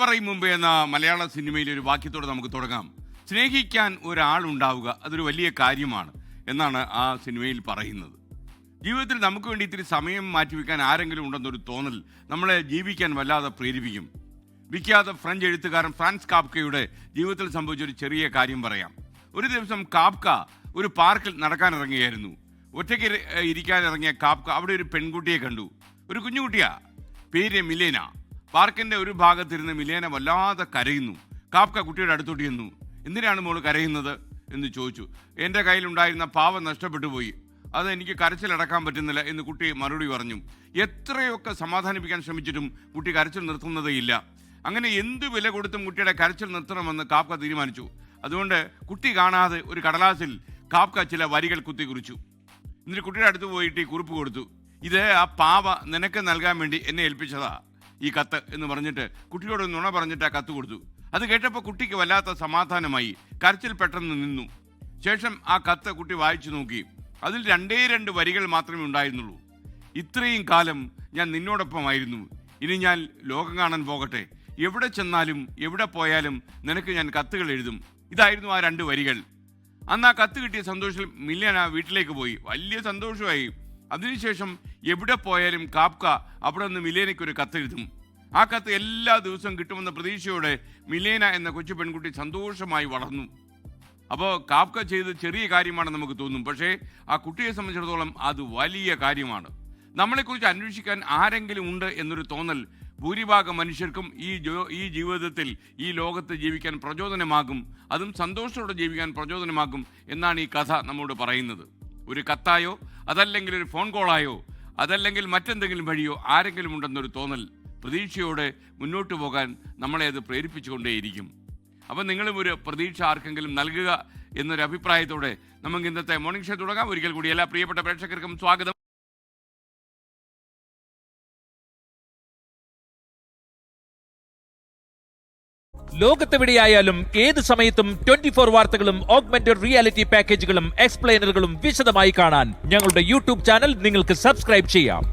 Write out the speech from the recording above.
പറയും മുമ്പേ എന്ന മലയാള സിനിമയിലെ ഒരു വാക്യത്തോടെ നമുക്ക് തുടങ്ങാം. സ്നേഹിക്കാൻ ഒരാളുണ്ടാവുക അതൊരു വലിയ കാര്യമാണ് എന്നാണ് ആ സിനിമയിൽ പറയുന്നത്. ജീവിതത്തിൽ നമുക്ക് വേണ്ടി ഇത്തിരി സമയം മാറ്റിവെക്കാൻ ആരെങ്കിലും ഉണ്ടെന്നൊരു തോന്നൽ നമ്മളെ ജീവിക്കാൻ വല്ലാതെ പ്രേരിപ്പിക്കും. വിഖ്യാത ഫ്രഞ്ച് എഴുത്തുകാരൻ ഫ്രാൻസ് കാപ്കയുടെ ജീവിതത്തിൽ സംഭവിച്ചൊരു ചെറിയ കാര്യം പറയാം. ഒരു ദിവസം കാപ്ക ഒരു പാർക്കിൽ നടക്കാനിറങ്ങിയായിരുന്നു. ഒറ്റയ്ക്ക് ഇരിക്കാനിറങ്ങിയ കാപ്ക അവിടെ ഒരു പെൺകുട്ടിയെ കണ്ടു. ഒരു കുഞ്ഞുകുട്ടിയാ, പേര് മിലേന. പാർക്കിന്റെ ഒരു ഭാഗത്തിരുന്ന് മിലേന വല്ലാതെ കരയുന്നു. കാപ്ക കുട്ടിയുടെ അടുത്തോട്ട് ചെന്നു. എന്തിനാണ് മോള് കരയുന്നത് എന്ന് ചോദിച്ചു. എൻ്റെ കയ്യിലുണ്ടായിരുന്ന പാവ നഷ്ടപ്പെട്ടു പോയി, അത് എനിക്ക് കരച്ചിലടക്കാൻ പറ്റുന്നില്ല എന്ന് കുട്ടി മറുപടി പറഞ്ഞു. എത്രയൊക്കെ സമാധാനിപ്പിക്കാൻ ശ്രമിച്ചിട്ടും കുട്ടി കരച്ചിൽ നിർത്തുന്നതേയില്ല. അങ്ങനെ എന്ത് വില കൊടുത്തും കുട്ടിയുടെ കരച്ചിൽ നിർത്തണമെന്ന് കാപ്ക തീരുമാനിച്ചു. അതുകൊണ്ട് കുട്ടി കാണാതെ ഒരു കടലാസിൽ കാപ്ക ചില വരികൾ കുത്തിക്കുറിച്ചു. എന്നിട്ട് കുട്ടിയുടെ അടുത്ത് പോയിട്ട് ഈ കുറിപ്പ് കൊടുത്തു. ഇത് ആ പാവ നിനക്ക് നൽകാൻ വേണ്ടി എന്നെ ഏൽപ്പിച്ചതാ ഈ കത്ത് എന്ന് പറഞ്ഞിട്ട് കുട്ടിയോട് നുണ പറഞ്ഞിട്ട് ആ കത്ത് കൊടുത്തു. അത് കേട്ടപ്പോൾ കുട്ടിക്ക് വല്ലാത്ത സമാധാനമായി. കരച്ചിൽ പെട്ടെന്ന് നിന്നു. ശേഷം ആ കത്ത് കുട്ടി വായിച്ചു നോക്കി. അതിൽ രണ്ട് വരികൾ മാത്രമേ ഉണ്ടായിരുന്നുള്ളൂ. ഇത്രയും കാലം ഞാൻ നിന്നോടൊപ്പമായിരുന്നു, ഇനി ഞാൻ ലോകം കാണാൻ പോകട്ടെ. എവിടെ ചെന്നാലും എവിടെ പോയാലും നിനക്ക് ഞാൻ കത്തുകൾ എഴുതും. ഇതായിരുന്നു ആ 2 വരികൾ. അന്ന് ആ കത്ത് കിട്ടിയ സന്തോഷത്തിൽ മിലേന വീട്ടിലേക്ക് പോയി. വലിയ സന്തോഷമായി. അതിനുശേഷം എവിടെ പോയാലും കാപ്ക അവിടെ നിന്ന് മിലേനയ്ക്ക് ഒരു കത്തെഴുതും. ആ കത്ത് എല്ലാ ദിവസവും കിട്ടുമെന്ന പ്രതീക്ഷയോടെ മിലേന എന്ന കൊച്ചു പെൺകുട്ടി സന്തോഷമായി വളർന്നു. അപ്പോൾ കാപ്ക ചെയ്ത് ചെറിയ കാര്യമാണെന്ന് നമുക്ക് തോന്നും, പക്ഷേ ആ കുട്ടിയെ സംബന്ധിച്ചിടത്തോളം അത് വലിയ കാര്യമാണ്. നമ്മളെക്കുറിച്ച് അന്വേഷിക്കാൻ ആരെങ്കിലും ഉണ്ട് എന്നൊരു തോന്നൽ ഭൂരിഭാഗം മനുഷ്യർക്കും ഈ ജീവിതത്തിൽ ഈ ലോകത്ത് ജീവിക്കാൻ പ്രചോദനമാകും. അതും സന്തോഷത്തോടെ ജീവിക്കാൻ പ്രചോദനമാകും എന്നാണ് ഈ കഥ നമ്മോട് പറയുന്നത്. ഒരു കത്തായോ അതല്ലെങ്കിൽ ഒരു ഫോൺ കോളായോ അതല്ലെങ്കിൽ മറ്റെന്തെങ്കിലും വഴിയോ ആരെങ്കിലും ഉണ്ടെന്നൊരു തോന്നൽ പ്രതീക്ഷയോടെ മുന്നോട്ട് പോകാൻ നമ്മളെ അത് പ്രേരിപ്പിച്ചുകൊണ്ടേയിരിക്കും. അപ്പം നിങ്ങളും ഒരു പ്രതീക്ഷ ആർക്കെങ്കിലും നൽകുക എന്നൊരു അഭിപ്രായത്തോടെ നമുക്ക് ഇന്നത്തെ മോർണിംഗ് ഷോ തുടങ്ങാം. ഒരിക്കൽ കൂടി എല്ലാ പ്രിയപ്പെട്ട പ്രേക്ഷകർക്കും സ്വാഗതം. ലോകത്തെവിടെയായാലും ഏത് സമയത്തും 24 വാർത്തകളും ഓഗ്മെന്റഡ് റിയാലിറ്റി പാക്കേജുകളും എക്സ്പ്ലെയിനറുകളും വിശദമായി കാണാൻ ഞങ്ങളുടെ യൂട്യൂബ് ചാനൽ നിങ്ങൾക്ക് സബ്സ്ക്രൈബ് ചെയ്യാം.